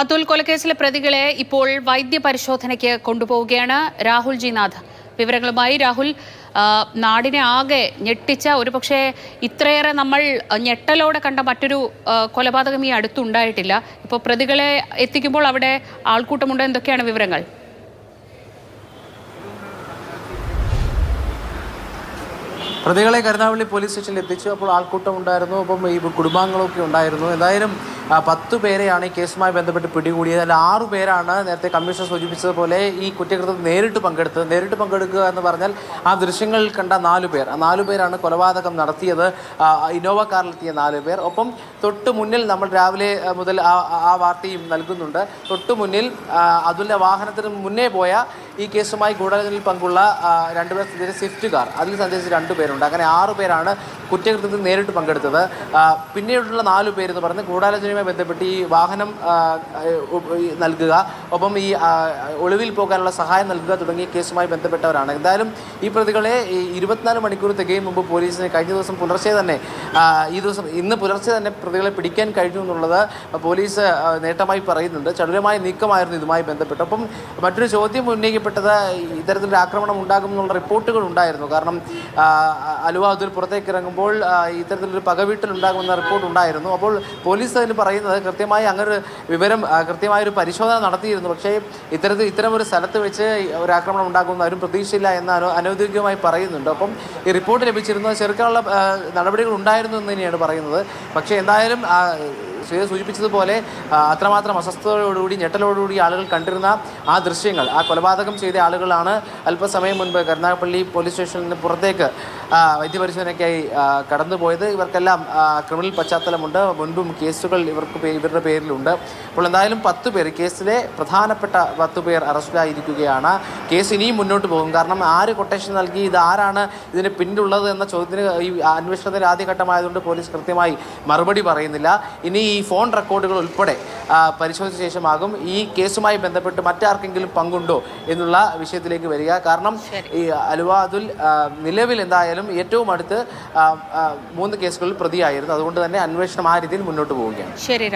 അതുൽ കൊലക്കേസിലെ പ്രതികളെ ഇപ്പോൾ വൈദ്യപരിശോധനയ്ക്ക് കൊണ്ടുപോവുകയാണ് രാഹുൽ ജി നാഥ്. വിവരങ്ങളുമായി രാഹുൽ, നാടിനെ ആകെ ഞെട്ടിച്ച, ഒരുപക്ഷെ ഇത്രയേറെ നമ്മൾ ഞെട്ടലോടെ കണ്ട മറ്റൊരു കൊലപാതകം ഈ അടുത്തുണ്ടായിട്ടില്ല. ഇപ്പോൾ പ്രതികളെ എത്തിക്കുമ്പോൾ അവിടെ ആൾക്കൂട്ടമുണ്ട്, എന്തൊക്കെയാണ് വിവരങ്ങൾ? പ്രതികളെ കരുനാഗപ്പള്ളി പോലീസ് സ്റ്റേഷനിൽ എത്തിച്ചു. അപ്പോൾ ആൾക്കൂട്ടം ഉണ്ടായിരുന്നു, അപ്പം ഈ കുടുംബാംഗങ്ങളൊക്കെ ഉണ്ടായിരുന്നു. എന്തായാലും 10 പേരെയാണ് ഈ കേസുമായി ബന്ധപ്പെട്ട് പിടികൂടിയത്. അതിൽ 6 പേരാണ് നേരത്തെ കമ്മീഷണർ സൂചിപ്പിച്ചതുപോലെ ഈ കുറ്റകൃത്യത്തിൽ നേരിട്ട് പങ്കെടുക്കുക എന്ന് പറഞ്ഞാൽ ആ ദൃശ്യങ്ങളിൽ കണ്ട 4 പേർ. ആ 4 പേരാണ് കൊലപാതകം നടത്തിയത്. ഇന്നോവ കാറിലെത്തിയ 4 പേർ. ഒപ്പം തൊട്ട് മുന്നിൽ നമ്മൾ രാവിലെ മുതൽ ആ വാർത്തയും നൽകുന്നുണ്ട്. തൊട്ട് മുന്നിൽ അതുലിൻ്റെ വാഹനത്തിന് മുന്നേ പോയ ഈ കേസുമായി ഗൂഢാലോചനയിൽ പങ്കുള്ള 2 പേർ സഞ്ചരിച്ച സ്വിഫ്റ്റ് കാർ, അതിൽ സഞ്ചരിച്ച് 2 പേരുണ്ട്. അങ്ങനെ 6 പേരാണ് കുറ്റകൃത്യത്തിൽ നേരിട്ട് പങ്കെടുത്തത്. പിന്നീടുള്ള 4 പേരെന്ന് പറഞ്ഞ് ഗൂഢാലോചനയുമായി ബന്ധപ്പെട്ട് ഈ വാഹനം നൽകുക, ഒപ്പം ഈ ഒളിവിൽ പോകാനുള്ള സഹായം നൽകുക തുടങ്ങിയ കേസുമായി ബന്ധപ്പെട്ടവരാണ്. എന്തായാലും ഈ പ്രതികളെ 24 മണിക്കൂർ തികയും മുമ്പ് പോലീസിന് കഴിഞ്ഞ ദിവസം പുലർച്ചെ തന്നെ ഇന്ന് പുലർച്ചെ തന്നെ പ്രതികളെ പിടിക്കാൻ കഴിഞ്ഞു എന്നുള്ളത് പോലീസ് നേട്ടമായി പറയുന്നുണ്ട്. ചടുലമായ നീക്കമായിരുന്നു ഇതുമായി ബന്ധപ്പെട്ട്. ഒപ്പം മറ്റൊരു ചോദ്യം ഉന്നയിക്കപ്പെട്ടത് ഇത്തരത്തിലൊരു ആക്രമണം ഉണ്ടാകുമെന്നുള്ള റിപ്പോർട്ടുകൾ ഉണ്ടായിരുന്നു. കാരണം അലുവ അതുൽ പുറത്തേക്ക് ഇറങ്ങുമ്പോൾ ഇത്തരത്തിലൊരു പകവീട്ടിലുണ്ടാകുമെന്ന റിപ്പോർട്ട് ഉണ്ടായിരുന്നു. അപ്പോൾ പോലീസ് അതിന് പറയുന്നത് കൃത്യമായി അങ്ങനൊരു വിവരം, കൃത്യമായൊരു പരിശോധന നടത്തിയിരുന്നു. പക്ഷേ ഇത്തരം ഒരു സ്ഥലത്ത് വെച്ച് ഒരു ആക്രമണം ഉണ്ടാകുമെന്ന് ആരും പ്രതീക്ഷയില്ല എന്ന് അനൗദ്യോഗികമായി പറയുന്നുണ്ട്. അപ്പം ഈ റിപ്പോർട്ട് ലഭിച്ചിരുന്നത് ചെറുക്കാനുള്ള നടപടികൾ ഉണ്ടായിരുന്നു എന്ന് തന്നെയാണ് പറയുന്നത്. പക്ഷേ എന്തായാലും സൂചിപ്പിച്ചതുപോലെ അത്രമാത്രം അസ്വസ്ഥതയോടുകൂടി ഞെട്ടലോടുകൂടി ആളുകൾ കണ്ടിരുന്ന ആ ദൃശ്യങ്ങൾ, ആ കൊലപാതകം ചെയ്ത ആളുകളാണ് അല്പസമയം മുൻപ് കരുനാഗപ്പള്ളി പോലീസ് സ്റ്റേഷനിൽ നിന്ന് പുറത്തേക്ക് വൈദ്യപരിശോധനയ്ക്കായി കടന്നുപോയത്. ഇവർക്കെല്ലാം ക്രിമിനൽ പശ്ചാത്തലമുണ്ട്, മുൻപും കേസുകൾ ഇവരുടെ പേരിലുണ്ട്. അപ്പോൾ എന്തായാലും 10 പേർ, കേസിലെ പ്രധാനപ്പെട്ട 10 പേർ അറസ്റ്റിലായിരിക്കുകയാണ്. കേസ് ഇനിയും മുന്നോട്ട് പോകും. കാരണം ആര് കൊട്ടേഷൻ നൽകി, ഇത് ആരാണ് ഇതിന് പിന്നിലുള്ളത് എന്ന ചോദ്യത്തിന് ഈ അന്വേഷണത്തിൻ്റെ ആദ്യഘട്ടമായതുകൊണ്ട് പോലീസ് കൃത്യമായി മറുപടി പറയുന്നില്ല. ഇനി ഈ ഫോൺ റെക്കോർഡുകൾ ഉൾപ്പെടെ പരിശോധിച്ച ശേഷമാകും ഈ കേസുമായി ബന്ധപ്പെട്ട് മറ്റാർക്കെങ്കിലും പങ്കുണ്ടോ എന്നുള്ള വിഷയത്തിലേക്ക് വരിക. കാരണം ഈ അലുവ അതുൽ നിലവിൽ എന്തായാലും ഏറ്റവും അടുത്ത് 3 കേസുകളിൽ പ്രതിയായിരുന്നു. അതുകൊണ്ട് തന്നെ അന്വേഷണം ആ രീതിയിൽ മുന്നോട്ട് പോവുകയാണ്. ശരി.